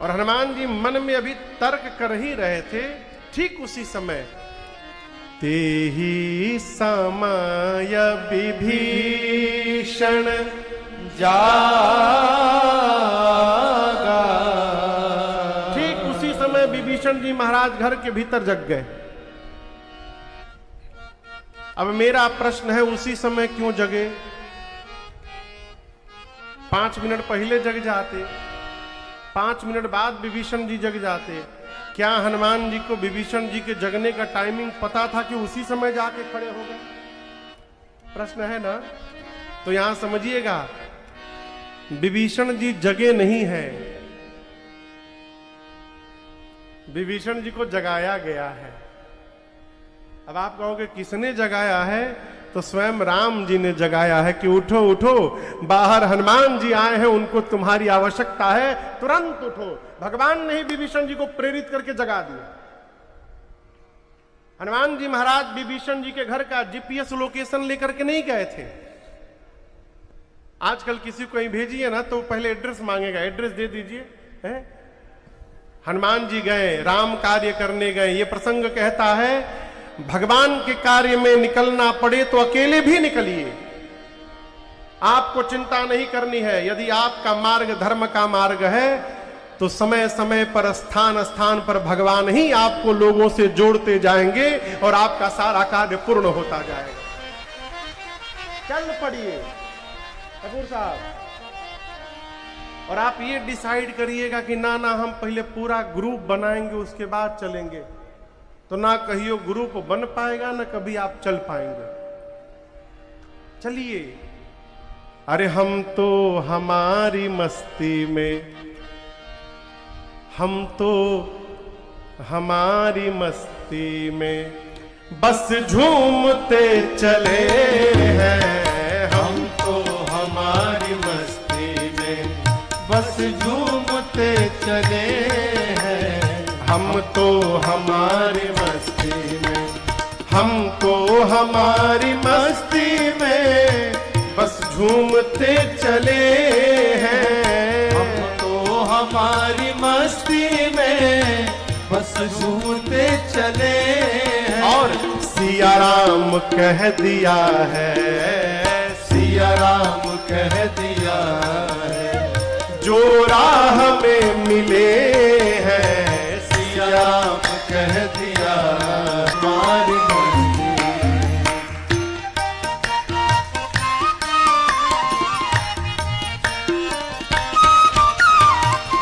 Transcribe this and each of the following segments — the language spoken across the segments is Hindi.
और हनुमान जी मन में अभी तर्क कर ही रहे थे, ठीक उसी समय तेहि समय विभीषण जागा। ठीक उसी समय विभीषण जी महाराज घर के भीतर जग गए। अब मेरा प्रश्न है, उसी समय क्यों जगे? 5 मिनट पहले जग जाते, 5 मिनट बाद विभीषण जी जग जाते। क्या हनुमान जी को विभीषण जी के जगने का टाइमिंग पता था कि उसी समय जाके खड़े हो गए? प्रश्न है ना। तो यहां समझिएगा, विभीषण जी जगे नहीं है, विभीषण जी को जगाया गया है। अब आप कहोगे किसने जगाया है? तो स्वयं राम जी ने जगाया है कि उठो उठो, बाहर हनुमान जी आए हैं, उनको तुम्हारी आवश्यकता है, तुरंत उठो। भगवान ने ही विभीषण जी को प्रेरित करके जगा दिया। हनुमान जी महाराज विभीषण जी के घर का जीपीएस लोकेशन लेकर के नहीं गए थे। आजकल किसी को कहीं भेजिए ना तो पहले एड्रेस मांगेगा, एड्रेस दे दीजिए, है? हनुमान जी गए, राम कार्य करने गए। ये प्रसंग कहता है भगवान के कार्य में निकलना पड़े तो अकेले भी निकलिए, आपको चिंता नहीं करनी है। यदि आपका मार्ग धर्म का मार्ग है तो समय समय पर स्थान स्थान पर भगवान ही आपको लोगों से जोड़ते जाएंगे और आपका सारा कार्य पूर्ण होता जाएगा। चल पड़िए कपूर साहब, और आप ये डिसाइड करिएगा कि ना हम पहले पूरा ग्रुप बनाएंगे उसके बाद चलेंगे, तो ना कहियो ग्रुप बन पाएगा ना कभी आप चल पाएंगे। चलिए। अरे हम तो हमारी मस्ती में, हम तो हमारी मस्ती में बस झूमते चले हैं। हम तो हमारी मस्ती में बस झूमते चले हैं। हम तो हमारी मस्ती में, हमको हमारी मस्ती में बस झूमते चले हैं। हम तो हमारी मस्ती में बस झूमते चले हैं। और सिया राम कह दिया है, सिया राम कह दिया है, जो राह में मिले हैं। सिया राम कह दिया हमारी मस्ती।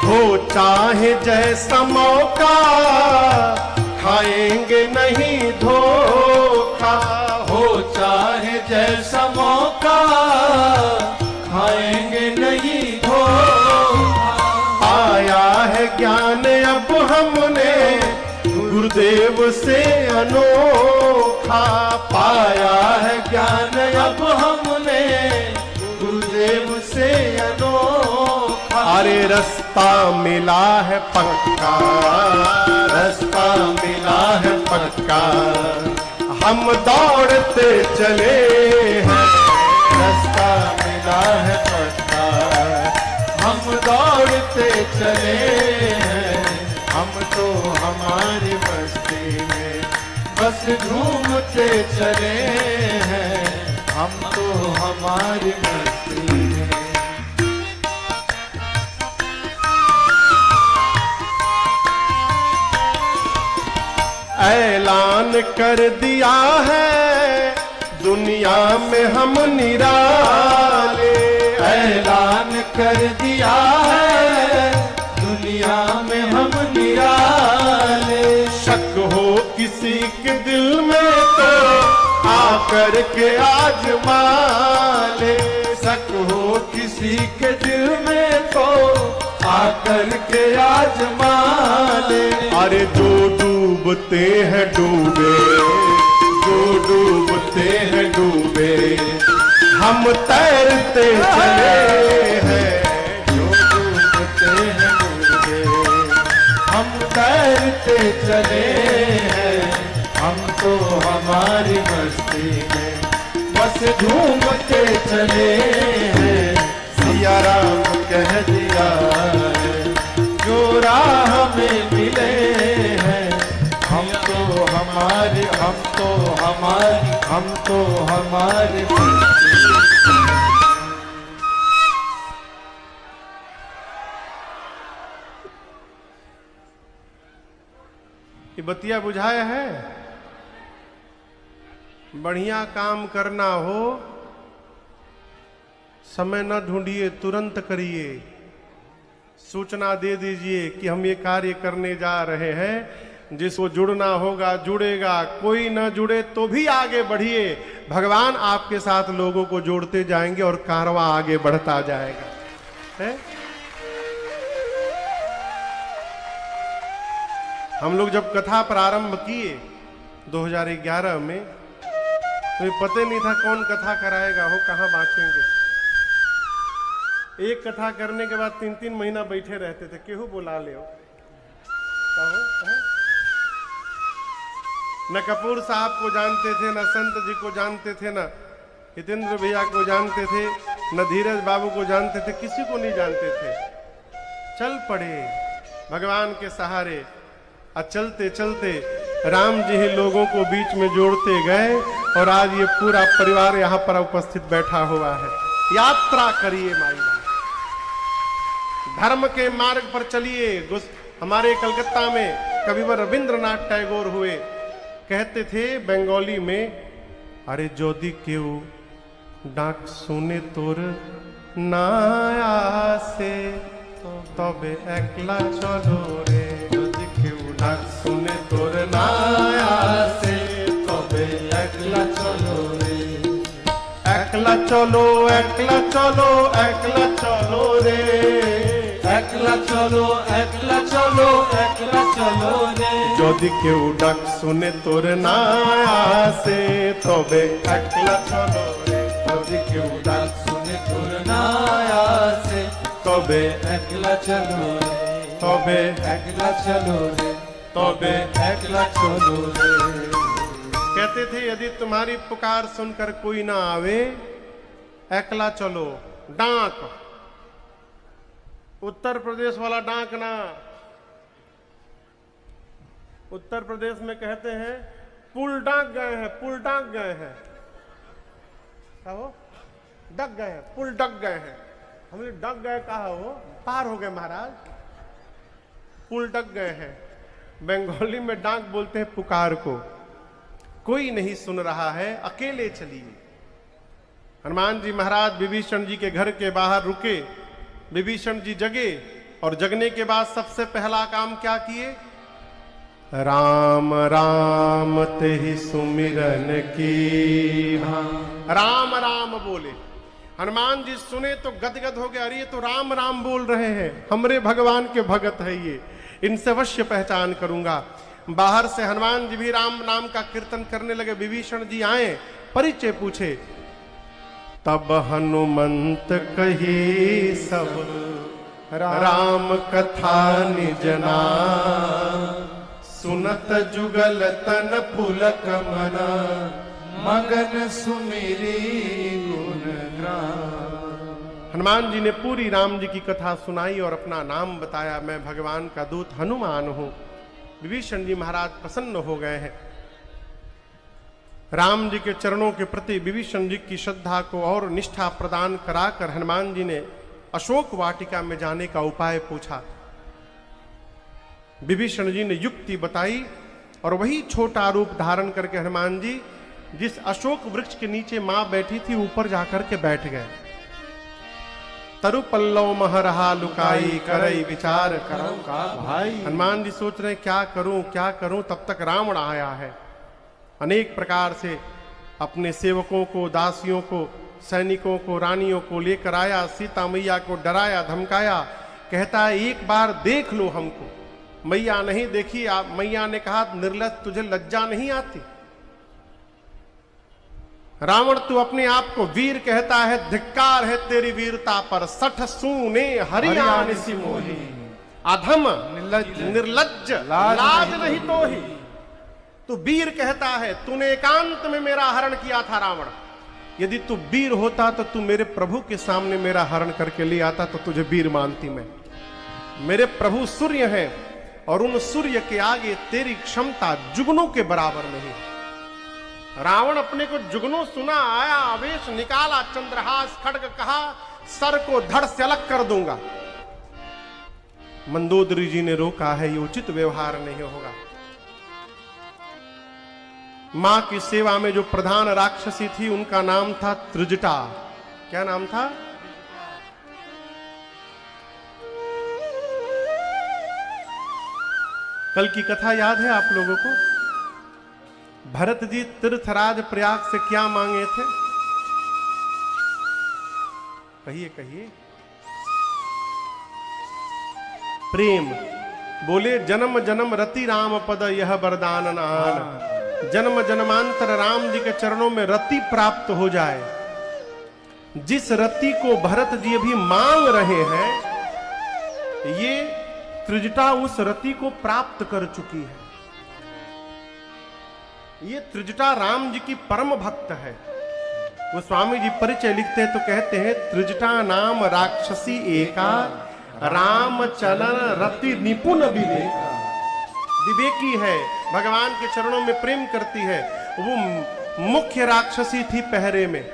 हो चाहे जैसा मौका, खाएंगे नहीं धोखा। हो चाहे जैसा मौका, खाएंगे नहीं धोखा। आया है ज्ञान अब हमने गुरुदेव से अनोखा। पाया है ज्ञान अब हमने गुरुदेव से अनोखा। अरे रास्ता मिला है पक्का, रास्ता मिला है पक्का, हम दौड़ते चले हैं। रास्ता मिला है पक्का, हम दौड़ते चले हैं। हम तो हमारी मस्ती में बस झूमते चले हैं। हम तो हमारी मस्ती में। ऐलान कर दिया है दुनिया में हम निराले। ऐलान कर दिया है दुनिया में हम निराले। शक हो किसी के दिल में तो आकर के आजमा ले। शक हो किसी के दिल में तो आकर के आजमा ले। अरे जो डूबते हैं डूबे, जो डूबते हैं डूबे, हम तैरते चले हैं। जो डूबते हैं डूबे, हम तैरते चले हैं। हम तो हमारी मस्ती में बस झूमते चले हैं। सिया राम कह दिया है, जो राम हम तो हमारे ये बतिया बुझाया है। बढ़िया काम करना हो, समय न ढूंढिए, तुरंत करिए। सूचना दे दीजिए कि हम ये कार्य करने जा रहे हैं। जिसको जुड़ना होगा जुड़ेगा, कोई न जुड़े तो भी आगे बढ़िए। भगवान आपके साथ लोगों को जोड़ते जाएंगे और कारवां आगे बढ़ता जाएगा। है? हम लोग जब कथा प्रारंभ किए 2011 में, तो पता नहीं था कौन कथा कराएगा हो, कहाँ बांचेंगे। एक कथा करने के बाद 3-3 महीना बैठे रहते थे, केहू बुला ले हो कहो। न कपूर साहब को जानते थे, न संत जी को जानते थे, न हितेंद्र भैया को जानते थे, न धीरज बाबू को जानते थे, किसी को नहीं जानते थे। चल पड़े भगवान के सहारे। और चलते चलते राम जी ही लोगों को बीच में जोड़ते गए और आज ये पूरा परिवार यहाँ पर उपस्थित बैठा हुआ है। यात्रा करिए माई बाप, धर्म के मार्ग पर चलिए। हमारे कलकत्ता में कविवर रविंद्रनाथ टैगोर हुए, कहते थे बंगाली में, अरे जोदी केऊ डाक सुने तोर नाया से तबे एकला चलो रे। जोदी केऊ डाक सुने तोर नाया से तबे एकला चलो रे। एकला चलो, एकला चलो, एकला चलो रे। একলা চলো, একলা চলো, একলা চলো রে। যদি কেউ ডাক শুনে তোর না আসে তবে একলা চলো রে। যদি কেউ ডাক শুনে তোর না আসে তবে একলা চলো রে। তবে একলা চলো রে, তবে একলা চলো রে। कहते थे यदि तुम्हारी पुकार सुनकर कोई ना आवे, एकला चलो। डाक, उत्तर प्रदेश वाला डाक ना। उत्तर प्रदेश में कहते हैं पुल डाक गए हैं, पुल डाक गए हैं। क्या हो? डक गए हैं, पुल डक गए हैं। हमने डक गए कहा हो, पार हो गए महाराज। पुल डक गए हैं। बंगाली में डाक बोलते हैं पुकार को। कोई नहीं सुन रहा है, अकेले चलिए। हनुमान जी महाराज विभीषण जी के घर के बाहर रुके। विभीषण जी जगे और जगने के बाद सबसे पहला काम क्या किए? राम राम ते ही सुमिरन की। राम राम बोले। हनुमान जी सुने तो गदगद हो गए, अरे ये तो राम राम बोल रहे हैं, हमरे भगवान के भगत है ये, इनसे अवश्य पहचान करूंगा। बाहर से हनुमान जी भी राम नाम का कीर्तन करने लगे। विभीषण जी आए, परिचय पूछे। तब हनुमंत कही सब राम कथा निज नाम। सुनत जुगल तन पुलक मना मगन सुमिरी गुण ग्राम। हनुमान जी ने पूरी राम जी की कथा सुनाई और अपना नाम बताया, मैं भगवान का दूत हनुमान हूं। विभीषण जी महाराज प्रसन्न हो गए हैं। राम जी के चरणों के प्रति विभीषण जी की श्रद्धा को और निष्ठा प्रदान कराकर हनुमान जी ने अशोक वाटिका में जाने का उपाय पूछा। विभीषण जी ने युक्ति बताई और वही छोटा रूप धारण करके हनुमान जी जिस अशोक वृक्ष के नीचे मां बैठी थी ऊपर जाकर के बैठ गए। तरु पल्लव महरहा लुकाई करई विचार करो का भाई। हनुमान जी सोच रहे क्या करूं क्या करूं, तब तक रावण आया है। अनेक प्रकार से अपने सेवकों को, दासियों को, सैनिकों को, रानियों को लेकर आया। सीता मैया को डराया धमकाया। कहता है एक बार देख लो हमको। मैया नहीं देखी। मैया ने कहा निर्लज्ज, तुझे लज्जा नहीं आती? रावण तू अपने आप को वीर कहता है, धिक्कार है तेरी वीरता पर। सठ सूने हरियाण सी मोही। अधम निर्लज्ज लाज नहीं तो ही। तू वीर कहता है, तूने एकांत में मेरा हरण किया था रावण। यदि तू वीर होता तो तू मेरे प्रभु के सामने मेरा हरण करके ले आता तो तुझे वीर मानती मैं। मेरे प्रभु सूर्य हैं और उन सूर्य के आगे तेरी क्षमता जुगनों के बराबर नहीं। रावण अपने को जुगनू सुना, आया आवेश, निकाला चंद्रहास खड्ग, कहा सर को धड़ से अलग कर दूंगा। मंदोदरी जी ने रोका है, ये उचित व्यवहार नहीं होगा। मां की सेवा में जो प्रधान राक्षसी थी उनका नाम था त्रिजटा। क्या नाम था? कल की कथा याद है आप लोगों को? भरत जी तीर्थराज प्रयाग से क्या मांगे थे? कहिए कहिए। प्रेम। बोले जन्म जन्म रति राम पद यह वरदान आन। जन्म जन्मांतर राम जी के चरणों में रति प्राप्त हो जाए। जिस रति को भरत जी अभी मांग रहे हैं, ये त्रिजटा उस रति को प्राप्त कर चुकी है। ये त्रिजटा राम जी की परम भक्त है। वो स्वामी जी परिचय लिखते हैं तो कहते हैं, त्रिजटा नाम राक्षसी एका, राम चलन रति निपुण विवेका। विवेकी है, भगवान के चरणों में प्रेम करती है। वो मुख्य राक्षसी थी पहरे में।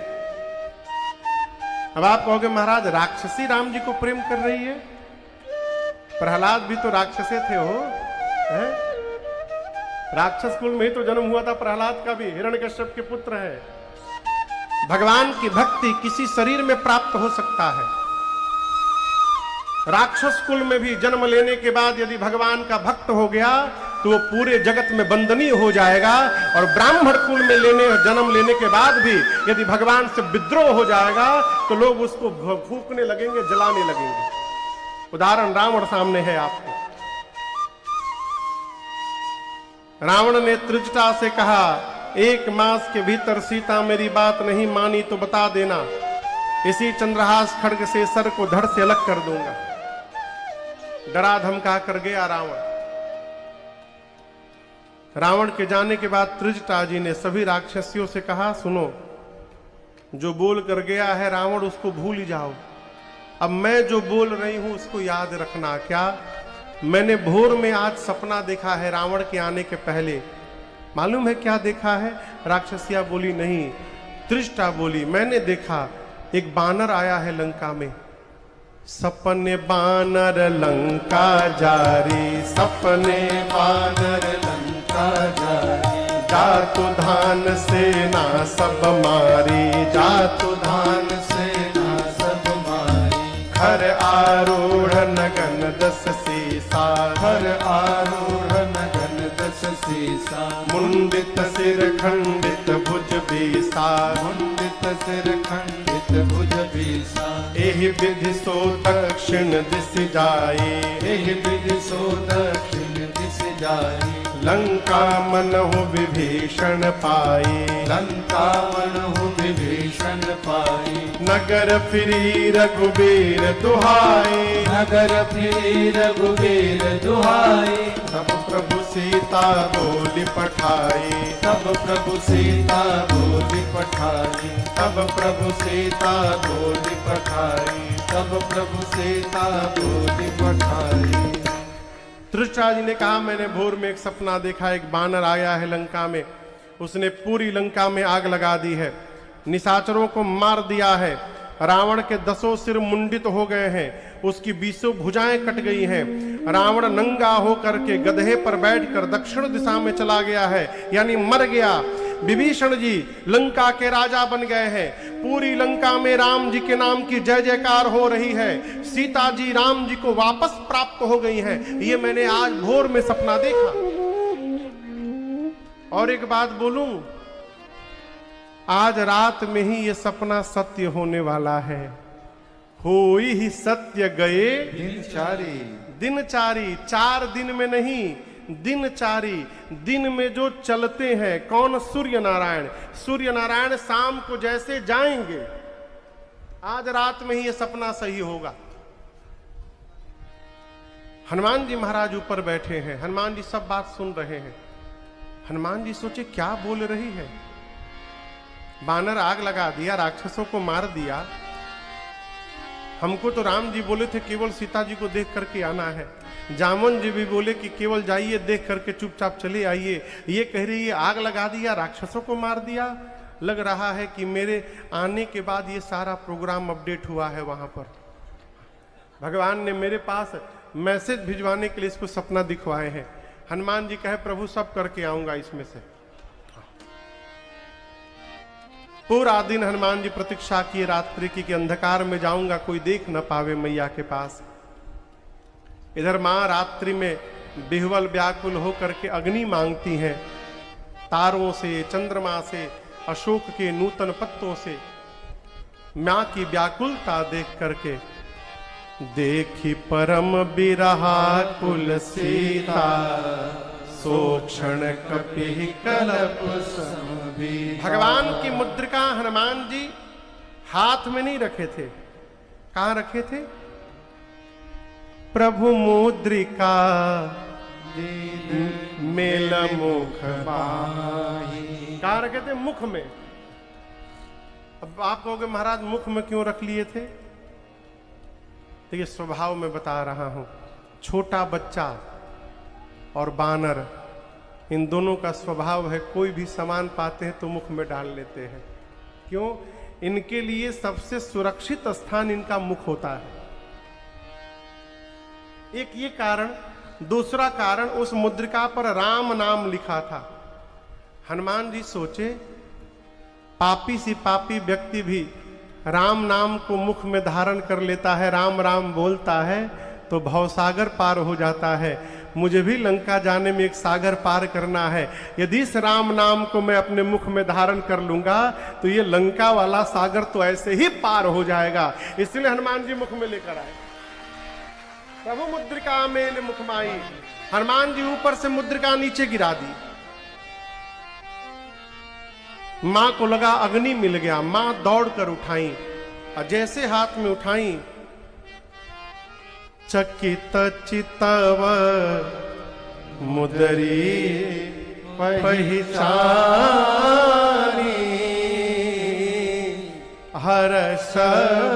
अब आप कहोगे महाराज राक्षसी राम जी को प्रेम कर रही है? प्रहलाद भी तो राक्षसे थे हो, है? राक्षस कुल में ही तो जन्म हुआ था प्रहलाद का भी, हिरण्यकश्यप के पुत्र है। भगवान की भक्ति किसी शरीर में प्राप्त हो सकता है। राक्षस कुल में भी जन्म लेने के बाद यदि भगवान का भक्त हो गया तो वो पूरे जगत में बंदनीय हो जाएगा। और ब्राह्मण कुल में जन्म लेने के बाद भी यदि भगवान से विद्रोह हो जाएगा तो लोग उसको फूंकने लगेंगे, जलाने लगेंगे। उदाहरण रावण सामने है आपके। रावण ने त्रिजटा से कहा, 1 मास के भीतर सीता मेरी बात नहीं मानी तो बता देना, इसी चंद्रहास खड्ग से सर को धड़ से अलग कर दूंगा। डरा धमका कर गया रावण। रावण के जाने के बाद त्रिजटा जी ने सभी राक्षसियों से कहा, सुनो, जो बोल कर गया है रावण उसको भूल ही जाओ। अब मैं जो बोल रही हूं उसको याद रखना। क्या? मैंने भोर में आज सपना देखा है रावण के आने के पहले। मालूम है क्या देखा है? राक्षसिया बोली नहीं। त्रिजटा बोली, मैंने देखा एक बानर आया है लंका में। सपने बानर लंका जारी, सपने बानर लंका जारी, जातु धान सेना सब मारी, जातु धान सेना सब मारी, खर आरूढ़ नगन 10 सीसा, खर आरूढ़ नगन 10 सीसा, मुंडित सिर खंडित भुज बीसा, मुंडित सिर खंडित भुज बीसा, एहि विधि सो दक्षिण दिश जाई, एहि विधि सो दक्षिण दिश जाई, लंका मनहु विभीषण पाई, लंका मनहु विभीषण पाई, नगर फिरी रघुबीर दुहाई, नगर फिरी रघुबीर दुहाई, तब प्रभु सीता बोली पठाई, तब प्रभु सीता बोली पठाई, तब प्रभु सीता बोली पठाई, तब प्रभु सीता बोली पठाई। त्रिजटा जी ने कहा, मैंने भोर में एक सपना देखा, एक बानर आया है लंका में, उसने पूरी लंका में आग लगा दी है, निशाचरों को मार दिया है, रावण के 10 सिर मुंडित हो गए हैं, उसकी 20 भुजाएं कट गई हैं। रावण नंगा होकर के गधे पर बैठकर दक्षिण दिशा में चला गया है, यानी मर गया। विभीषण जी लंका के राजा बन गए हैं। पूरी लंका में राम जी के नाम की जय जयकार हो रही है। सीता जी राम जी को वापस प्राप्त हो गई हैं। ये मैंने आज भोर में सपना देखा। और एक बात बोलूं, आज रात में ही ये सपना सत्य होने वाला है। होई ही सत्य गए दिनचारी, दिनचारी, 4 दिन में नहीं, दिनचारी, दिन में जो चलते हैं। कौन? सूर्य नारायण। सूर्य नारायण शाम को जैसे जाएंगे, आज रात में ही ये सपना सही होगा। हनुमान जी महाराज ऊपर बैठे हैं, हनुमान जी सब बात सुन रहे हैं। हनुमान जी सोचे क्या बोल रही है। बानर आग लगा दिया, राक्षसों को मार दिया, हमको तो राम जी बोले थे केवल सीता जी को देख करके आना है। जामन जी भी बोले कि केवल जाइए देख करके चुपचाप चले आइए। ये कह रही है आग लगा दिया, राक्षसों को मार दिया। लग रहा है कि मेरे आने के बाद ये सारा प्रोग्राम अपडेट हुआ है। वहां पर भगवान ने मेरे पास मैसेज भिजवाने के लिए इसको सपना दिखवाए हैं। हनुमान जी कहे प्रभु सब करके आऊंगा इसमें से। पूरा दिन हनुमान जी प्रतीक्षा किए रात्रि की कि अंधकार में जाऊंगा कोई देख न पावे मैया के पास। इधर मां रात्रि में बिहवल व्याकुल होकर के अग्नि मांगती हैं, तारों से, चंद्रमा से, अशोक के नूतन पत्तों से। मां की व्याकुलता देख करके देखी परम बिरहा कुल सीता, सोक्षण कपि कलप समबीता। भगवान की मुद्रिका हनुमान जी हाथ में नहीं रखे थे, कहां रखे थे? प्रभु मुद्रिका मेल मुख माही। कहां रखे थे? मुख में। अब आप कहोगे महाराज मुख में क्यों रख लिए थे? तो ये स्वभाव में बता रहा हूं। छोटा बच्चा और बानर, इन दोनों का स्वभाव है कोई भी सामान पाते हैं तो मुख में डाल लेते हैं। क्यों? इनके लिए सबसे सुरक्षित स्थान इनका मुख होता है। एक ये कारण। दूसरा कारण, उस मुद्रिका पर राम नाम लिखा था। हनुमान जी सोचे पापी सी पापी व्यक्ति भी राम नाम को मुख में धारण कर लेता है, राम राम बोलता है तो भवसागर पार हो जाता है। मुझे भी लंका जाने में एक सागर पार करना है। यदि इस राम नाम को मैं अपने मुख में धारण कर लूंगा तो ये लंका वाला सागर तो ऐसे ही पार हो जाएगा। इसलिए हनुमान जी मुख में लेकर आए। प्रभु मुद्रिका मेल मुख माई। हनुमान जी ऊपर से मुद्रिका नीचे गिरा दी। मां को लगा अग्नि मिल गया। मां दौड़कर उठाई और जैसे हाथ में उठाई, चकित चितव मुदरी पहचानी, हर्ष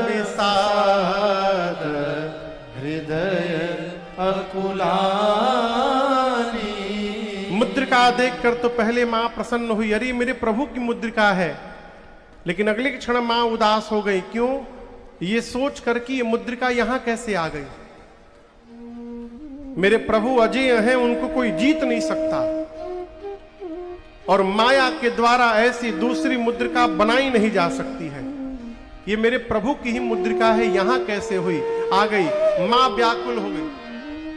विषाद हृदय अकुलानी। मुद्रिका देखकर तो पहले मां प्रसन्न हुई, अरे मेरे प्रभु की मुद्रिका है। लेकिन अगले क्षण मां उदास हो गई। क्यों? ये सोच कर कि ये मुद्रिका यहां कैसे आ गई। मेरे प्रभु अजय हैं, उनको कोई जीत नहीं सकता। और माया के द्वारा ऐसी दूसरी मुद्रिका बनाई नहीं जा सकती है। ये मेरे प्रभु की ही मुद्रिका है, यहां कैसे हुई? आ गई। मां व्याकुल हो गई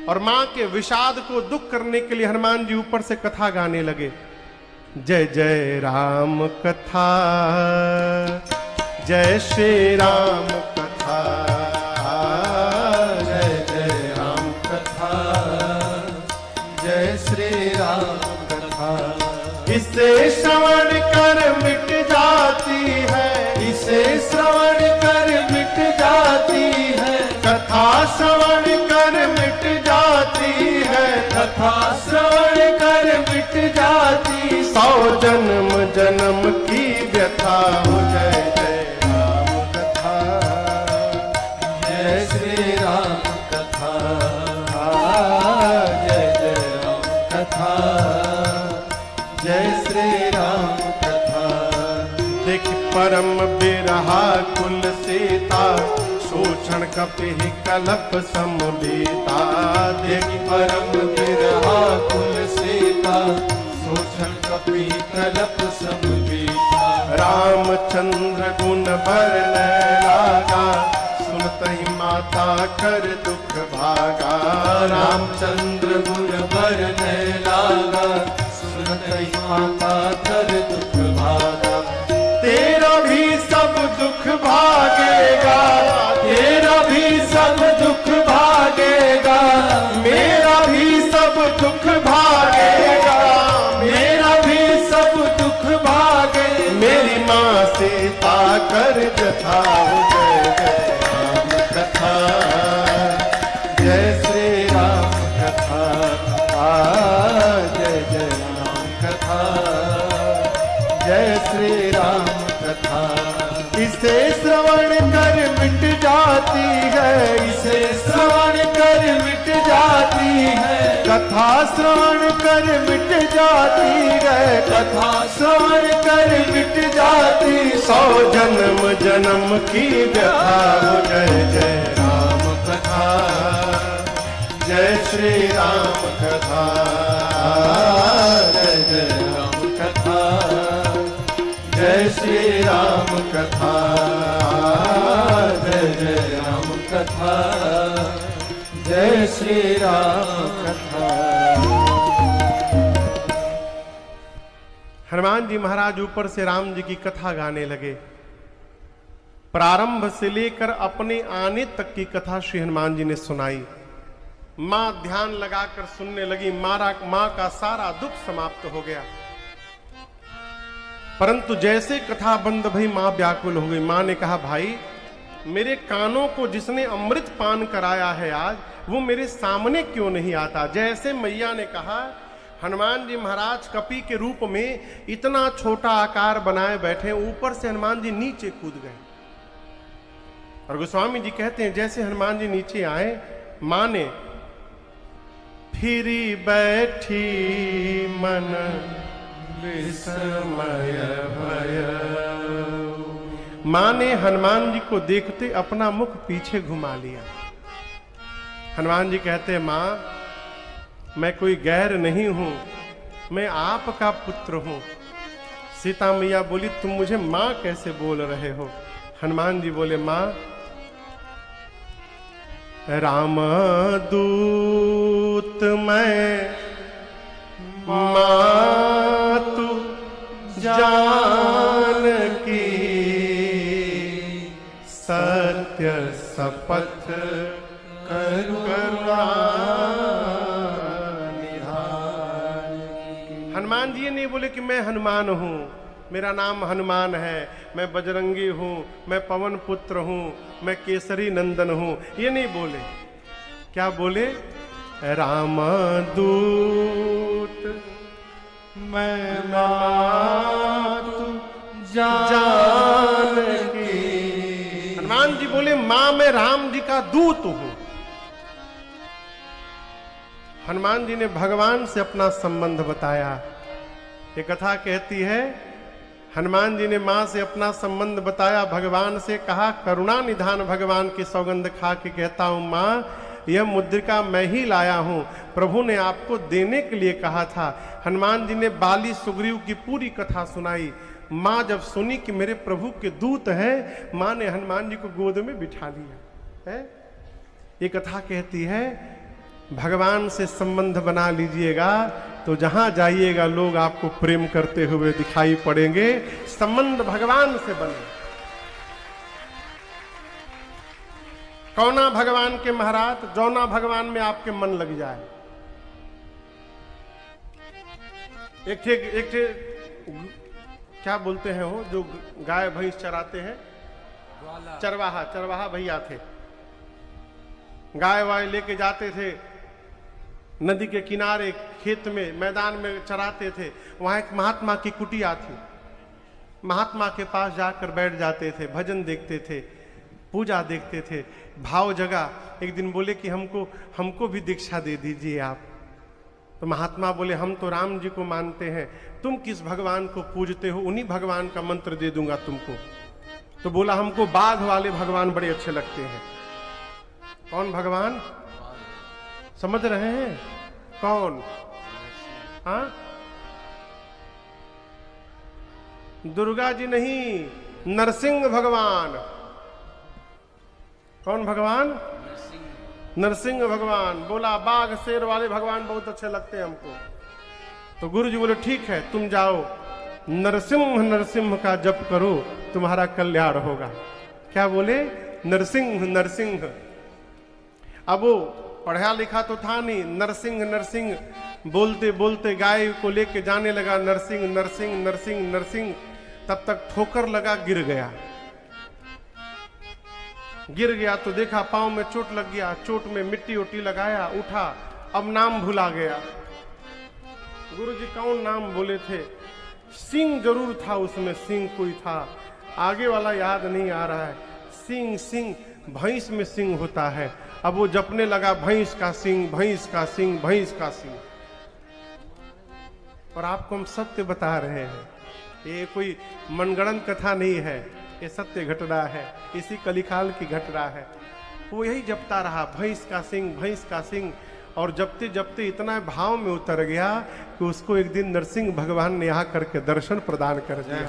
और मां के विषाद को दुख करने के लिए हनुमान जी ऊपर से कथा गाने लगे। जय जय राम कथा, जय श्री राम कथा, जय जय राम कथा, जय श्री राम कथा। इसे श्रवण कर मिट जाती है, इसे श्रवण कर मिट जाती है, कथा श्रवण कर मिट जाती है, कथा श्रवण कर मिट जाती। 100 जन्म जन्म की व्यथा हो। जय जय राम कथा, जय श्री राम कथा, जय जय राम कथा, जय श्री राम कथा। देख परम बिरहा कुल सीता, सोक्षण कपि कलप समबीता। देख परम बिरहा कुल सीता, सोक्षण कपि कलप समबीता। रामचंद्र गुण बरनै लागा, सुनतहि माता कर दुख भागा। रामचंद्र गुण बरनै लागा, सुनतहि माता कर दुख भागा। तेरा भी सब दुख भागेगा, तेरा भी सब दुख भागेगा, मेरा भी सब दुख भागेगा, मेरा भी सब दुख भागे। मेरी माँ सीता कर जथा हो। जय जय राम कथा, जय श्री राम कथा, जय जय राम कथा, जय श्री राम कथा। इसे श्रवण कर मिट जाती कथा श्रवण कर मिट जाती है, कथा श्रवण कर मिट जाती। 100 जन्म जन्म की व्यथा हो। जय जय राम कथा, जय श्री राम कथा, जय जय राम कथा, जय श्री राम कथा, जय जय राम कथा, जय श्री राम कथा। हनुमान जी महाराज ऊपर से राम जी की कथा गाने लगे। प्रारंभ से लेकर अपने आने तक की कथा श्री हनुमान जी ने सुनाई। मां ध्यान लगाकर सुनने लगी। मां का सारा दुख समाप्त हो गया। परंतु जैसे कथा बंद भई मां व्याकुल हो गई। मां ने कहा, भाई मेरे कानों को जिसने अमृत पान कराया है आज, वो मेरे सामने क्यों नहीं आता। जैसे मैया ने कहा, हनुमान जी महाराज कपी के रूप में इतना छोटा आकार बनाए बैठे, ऊपर से हनुमान जी नीचे कूद गए। और गोस्वामी जी कहते हैं जैसे हनुमान जी नीचे आए, मां ने फिरी बैठी मन विस्मय भय। मां ने हनुमान जी को देखते अपना मुख पीछे घुमा लिया। हनुमान जी कहते हैं, मां मैं कोई गैर नहीं हूं, मैं आपका पुत्र हूं। सीता मैया बोली, तुम मुझे मां कैसे बोल रहे हो। हनुमान जी बोले, मां राम दूत मैं, मातु जानकी, सत्य शपथ करुणा निधान। हनुमान जी ये नहीं बोले कि मैं हनुमान हूं, मेरा नाम हनुमान है, मैं बजरंगी हूं, मैं पवन पुत्र हूं, मैं केसरी नंदन हूं, ये नहीं बोले। क्या बोले? राम दूत मैं मातु जानकी। हनुमान जी बोले, मां मैं राम जी का दूत हूं। हनुमान जी ने भगवान से अपना संबंध बताया। ये कथा कहती है, हनुमान जी ने मां से अपना संबंध बताया, भगवान से कहा, करुणा निधान भगवान की सौगंध खा के कहता हूं, मां यह मुद्रिका मैं ही लाया हूं, प्रभु ने आपको देने के लिए कहा था। हनुमान जी ने बाली सुग्रीव की पूरी कथा सुनाई। मां जब सुनी कि मेरे प्रभु के दूत हैं, मां ने हनुमान जी को गोद में बिठा लिया है। ये कथा कहती है, भगवान से संबंध बना लीजिएगा तो जहां जाइएगा लोग आपको प्रेम करते हुए दिखाई पड़ेंगे। संबंध भगवान से बने। कौना भगवान के महाराज, जौना भगवान में आपके मन लग जाए। एक थे क्या बोलते हैं वो जो गाय भैंस चराते हैं, चरवाहा भैया थे। गाय वाय लेके जाते थे नदी के किनारे, खेत में, मैदान में चराते थे। वहां एक महात्मा की कुटिया थी। महात्मा के पास जाकर बैठ जाते थे, भजन देखते थे, पूजा देखते थे। भाव जगा। एक दिन बोले कि हमको भी दीक्षा दे दीजिए आप। तो महात्मा बोले, हम तो राम जी को मानते हैं, तुम किस भगवान को पूजते हो, उन्हीं भगवान का मंत्र दे दूंगा तुमको। तो बोला, हमको बाघ वाले भगवान बड़े अच्छे लगते हैं। कौन भगवान समझ रहे हैं? कौन? हाँ, दुर्गा जी नहीं, नरसिंह भगवान। कौन भगवान? नरसिंह भगवान। बोला, बाघ शेर वाले भगवान बहुत अच्छे लगते हैं हमको। तो गुरु जी बोले, ठीक है तुम जाओ, नरसिंह नरसिंह का जप करो, तुम्हारा कल्याण होगा। क्या बोले? नरसिंह नरसिंह। अब वो पढ़ा लिखा तो था नहीं, नरसिंह नरसिंह बोलते बोलते गाय को लेके जाने लगा, नरसिंह नरसिंह नरसिंह नरसिंह। तब तक ठोकर लगा, गिर गया। गिर गया तो देखा पांव में चोट लग गया। चोट में मिट्टी उट्टी लगाया, उठा, अब नाम भुला गया। गुरु जी कौन नाम बोले थे? सिंह जरूर था उसमें, सिंह कोई था, आगे वाला याद नहीं आ रहा है। सिंह भैंस में सिंह होता है अब वो जपने लगा भैंस का सिंह, भैंस का सिंह, भैंस का सिंह। और आपको हम सत्य बता रहे हैं, ये कोई मनगढ़ंत कथा नहीं है, ये सत्य घटना है, इसी कलिकाल की घटना है। वो यही जपता रहा भैंस का सिंह, भैंस का सिंह। और जपते जपते इतना भाव में उतर गया कि उसको एक दिन नरसिंह भगवान ने यहाँ करके दर्शन प्रदान कर दिया।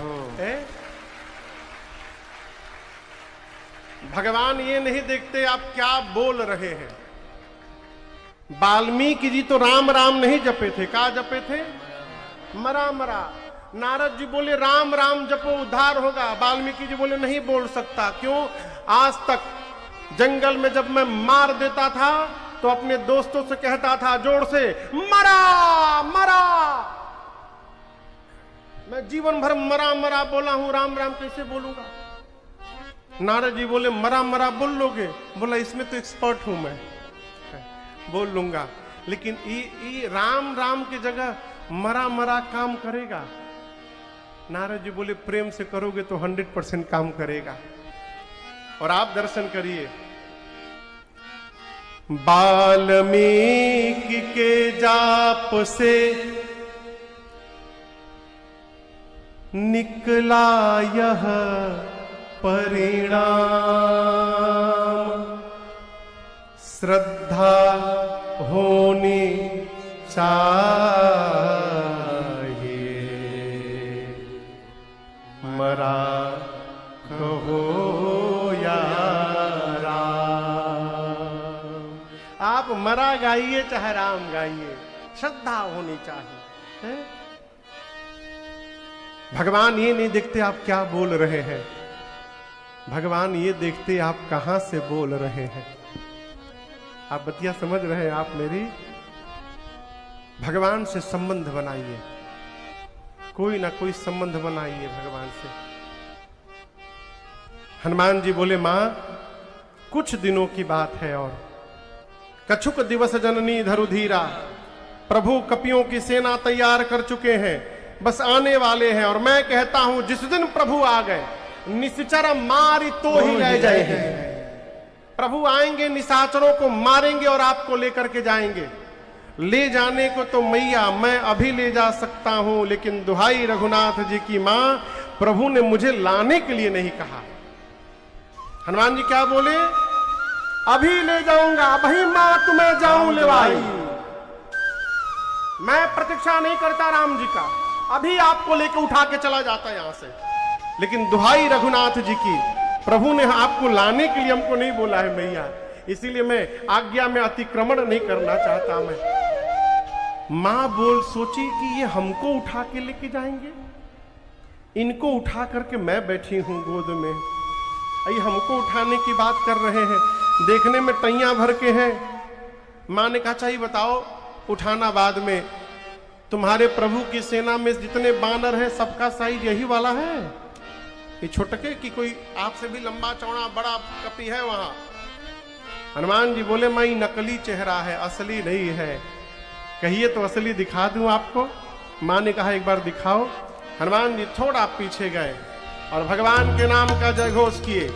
भगवान ये नहीं देखते आप क्या बोल रहे हैं। वाल्मीकि जी तो राम राम नहीं जपे थे, क्या जपे थे? मरा मरा। नारद जी बोले राम राम जपो उद्धार होगा, वाल्मीकि जी बोले नहीं बोल सकता। क्यों? आज तक जंगल में जब मैं मार देता था तो अपने दोस्तों से कहता था जोर से, मरा मरा। मैं जीवन भर मरा मरा बोला हूं, राम राम कैसे बोलूंगा? नारद जी बोले मरा मरा बोल लोगे? बोला इसमें तो एक्सपर्ट हूं मैं, बोल लूंगा। लेकिन ये राम राम की जगह मरा मरा काम करेगा? नारद जी बोले प्रेम से करोगे तो 100% काम करेगा। और आप दर्शन करिए, वाल्मीकि के जाप से निकला यह परिणाम, श्रद्धा होनी चाहिए, मरा कहो या राम। आप मरा गाइए चाहे राम गाइए, श्रद्धा होनी चाहिए है? भगवान ये नहीं देखते आप क्या बोल रहे हैं, भगवान ये देखते आप कहां से बोल रहे हैं। आप बतिया समझ रहे हैं आप मेरी? भगवान से संबंध बनाइए, कोई ना कोई संबंध बनाइए भगवान से। हनुमान जी बोले मां कुछ दिनों की बात है, और कछुक दिवस जननी धरुधीरा, प्रभु कपियों की सेना तैयार कर चुके हैं, बस आने वाले हैं। और मैं कहता हूं जिस दिन प्रभु आ गए निश्चर मारी तो ही ले जाएंगे। प्रभु आएंगे, निशाचरों को मारेंगे और आपको लेकर के जाएंगे। ले जाने को तो मैया मैं अभी ले जा सकता हूं, लेकिन दुहाई रघुनाथ जी की मां, प्रभु ने मुझे लाने के लिए नहीं कहा। हनुमान जी क्या बोले? अभी ले जाऊंगा, वही मां तुम्हें जाऊं लेवाई। मैं प्रतीक्षा नहीं करता राम जी का, अभी आपको लेकर उठा के चला जाता यहां से। लेकिन दुहाई रघुनाथ जी की, प्रभु ने आपको लाने के लिए हमको नहीं बोला है मैया, इसीलिए मैं आज्ञा में अतिक्रमण नहीं करना चाहता। मैं मां बोल सोची कि ये हमको उठा के लेके जाएंगे, इनको उठा करके मैं बैठी हूं गोद में, ये हमको उठाने की बात कर रहे हैं, देखने में टैया भर के हैं। मां ने कहा चाहिए बताओ, उठाना बाद में। तुम्हारे प्रभु की सेना में जितने बानर हैं सबका साइज यही वाला है, ये छोटके की कोई आपसे भी लंबा चौड़ा बड़ा कपी है वहां? हनुमान जी बोले मैं नकली चेहरा है, असली नहीं है। कहिए तो असली दिखा दूं आपको? मां ने कहा एक बार दिखाओ। हनुमान जी थोड़ा पीछे गए और भगवान के नाम का जय घोष किए,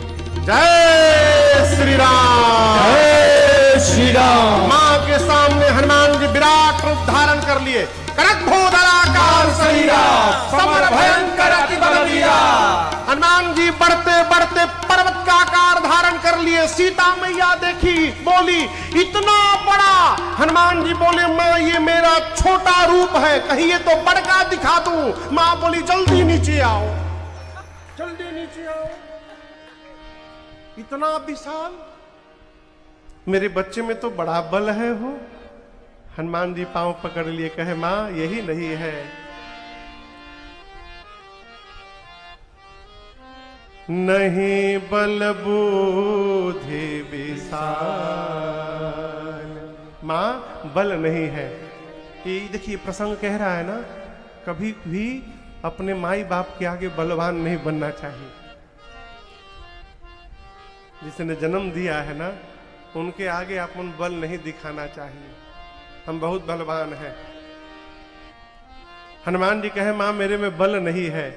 जय श्री राम, जय श्री राम। मां के सामने हनुमान जी विराट रूप धारण कर लिए, करत शरीरा, समर भयंकर अति बलवीरा। हनुमान जी बढ़ते बढ़ते पर्वत का आकार धारण कर लिए। सीता मैया देखी, बोली इतना बड़ा। हनुमान जी बोले मां ये मेरा छोटा रूप है, कहिए तो बड़का दिखा दूं। मां बोली जल्दी नीचे आओ, जल्दी नीचे आओ। इतना विशाल, मेरे बच्चे में तो बड़ा बल है हो। हनुमान जी पांव पकड़ लिए, कहे मां यही नहीं है, नहीं बल बुद्धि विशाल। मां बल नहीं है। ये देखिए प्रसंग कह रहा है ना, कभी भी अपने माई बाप के आगे बलवान नहीं बनना चाहिए। जिसने जन्म दिया है ना, उनके आगे अपन बल नहीं दिखाना चाहिए, हम बहुत बलवान हैं। हनुमान जी कहे मां मेरे में बल नहीं है,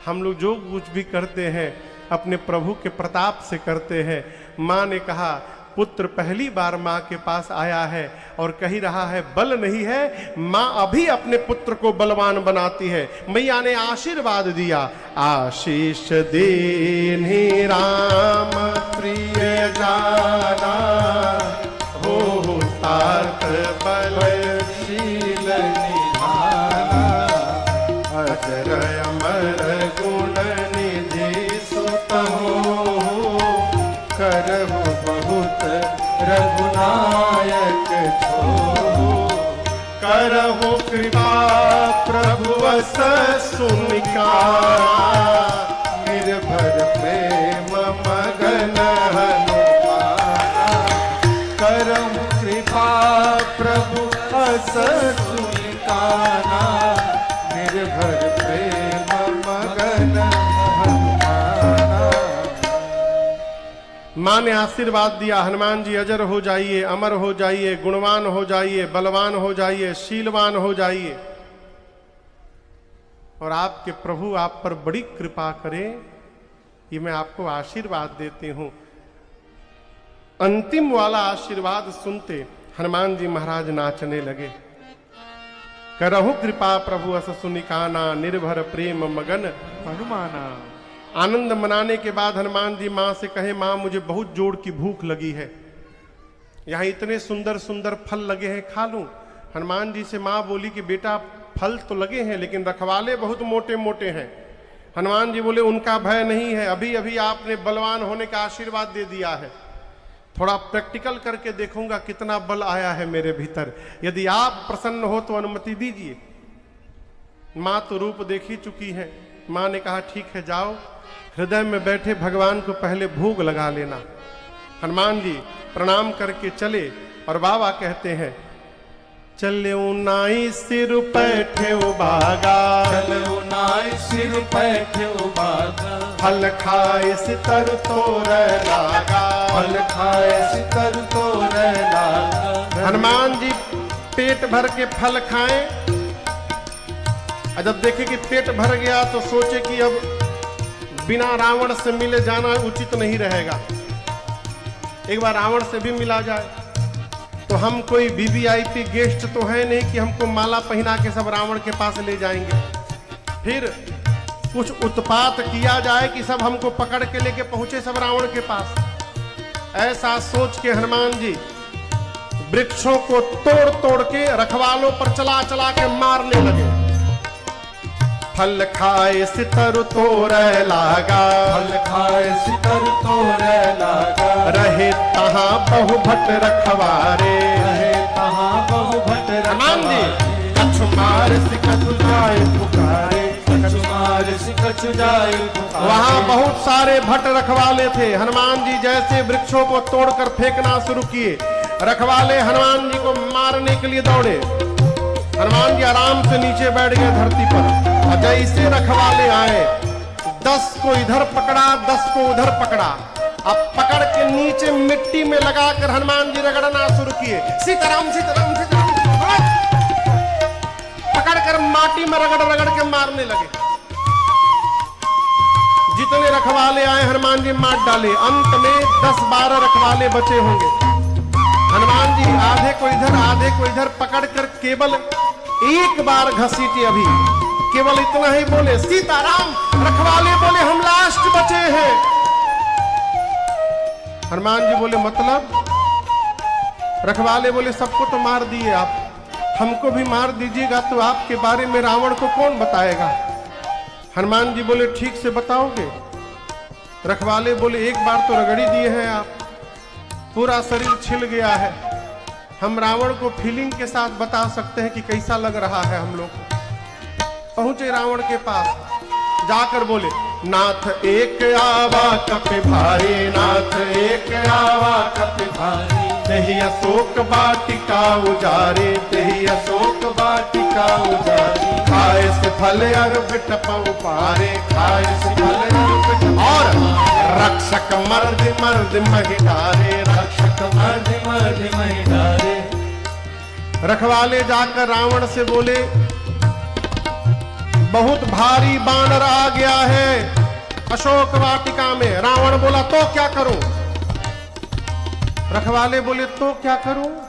हम लोग जो कुछ भी करते हैं अपने प्रभु के प्रताप से करते हैं। मां ने कहा पुत्र पहली बार मां के पास आया है और कही रहा है बल नहीं है, मां अभी अपने पुत्र को बलवान बनाती है। मैया ने आशीर्वाद दिया, आशीष दीन्हि राम प्रिय जाना, हो तात बलशील निधाना, अजर अमर गुण निधि सुत हो, करहु बहुत रघुनायक छो, करहु कृपा प्रभु अस सुनिकारा, निर्भर प्रेम मगन हनुमाना, करहु कृपा प्रभु अस सुनिकारा, निर्भर प्रेम मगन हनुमाना। मां ने आशीर्वाद दिया, हनुमान जी अजर हो जाइए, अमर हो जाइए, गुणवान हो जाइए, बलवान हो जाइए, शीलवान हो जाइए, और आपके प्रभु आप पर बड़ी कृपा करें, ये मैं आपको आशीर्वाद देती हूं। अंतिम वाला आशीर्वाद सुनते हनुमान जी महाराज नाचने लगे। करहु कृपा प्रभु अस सुनिकाना, निर्भर प्रेम मगन हनुमाना। आनंद मनाने के बाद हनुमान जी मां से कहे, मां मुझे बहुत जोर की भूख लगी है, यहां इतने सुंदर सुंदर फल लगे हैं, खा लूं। हनुमान जी से मां बोली कि बेटा फल तो लगे हैं लेकिन रखवाले बहुत मोटे मोटे हैं। हनुमान जी बोले उनका भय नहीं है, अभी अभी आपने बलवान होने का आशीर्वाद दे दिया है, थोड़ा प्रैक्टिकल करके देखूंगा कितना बल आया है मेरे भीतर, यदि आप प्रसन्न हो तो अनुमति दीजिए। मां तो रूप देख ही चुकी है। मां ने कहा ठीक है जाओ, हृदय में बैठे भगवान को पहले भोग लगा लेना। हनुमान जी प्रणाम करके चले और बाबा कहते हैं, चले नाई सिर पैठे बागा, चलो नाई सिर पैठे बागा, फल खाए सितर तोर लागा, फल खाए सितर तोर लागा। हनुमान जी पेट भर के फल खाएं, और जब देखे कि पेट भर गया तो सोचे कि अब बिना रावण से मिले जाना उचित नहीं रहेगा, एक बार रावण से भी मिला जाए। तो हम कोई वीवीआईपी गेस्ट तो है नहीं कि हमको माला पहना के सब रावण के पास ले जाएंगे, फिर कुछ उत्पात किया जाए कि सब हमको पकड़ के लेके पहुंचे सब रावण के पास। ऐसा सोच के हनुमान जी वृक्षों को तोड़ तोड़ के रखवालों पर चला चला के मारने लगे। फल खाए सितर तोर लागा, फल खाए सितर तोर लागा, रहे तहां बहु भट रखवारे, रहे तहां बहु भट हनुमान जी रखवारे। कछु मार सिकछु जाए पुकारे, कछु मार सिकछु जाए पुकारे। वहां बहुत सारे भट रखवाले थे। हनुमान जी जैसे वृक्षों को तोड़कर फेंकना शुरू किए, रखवाले हनुमान जी को मारने के लिए दौड़े। हनुमान जी आराम से नीचे बैठ गए धरती पर, और जैसे रखवाले आए 10 को इधर पकड़ा 10 को उधर पकड़ा, अब पकड़ के नीचे मिट्टी में लगाकर हनुमान जी रगड़ना शुरू किए, सीताराम सीताराम सीताराम, पकड़ कर माटी में रगड़ रगड़ के मारने लगे। जितने रखवाले आए हनुमान जी मार डाले, अंत में 10-12 रखवाले बचे होंगे। हनुमान जी आधे को इधर आधे को इधर पकड़कर केवल एक बार घसीटे, अभी केवल इतना ही बोले सीताराम। रखवाले बोले हम लास्ट बचे हैं। हनुमान जी बोले मतलब? रखवाले बोले सबको तो मार दिए आप, हमको भी मार दीजिएगा तो आपके बारे में रावण को कौन बताएगा? हनुमान जी बोले ठीक से बताओगे? रखवाले बोले एक बार तो रगड़ी दिए हैं आप, पूरा शरीर छिल गया है, हम रावण को फीलिंग के साथ बता सकते हैं कि कैसा लग रहा है हम लोग को। पहुंचे रावण के पास, जाकर बोले नाथ एक आवा कपि भारी, नाथ एक आवा कपि भारी, तेहि अशोक वाटिका उजारे, तेहि अशोक वाटिका उजारे, खाए से फल अर बिटपउ पारे, खाए से फल अर बिटपउ, और रक्षक मर्द मर्द महि डारे, रक्षक मर्द मर्द महि डारे। रखवाले जाकर रावण से बोले बहुत भारी बानर आ गया है अशोक वाटिका में। रावण बोला तो क्या करूं? रखवाले बोले तो क्या करूं?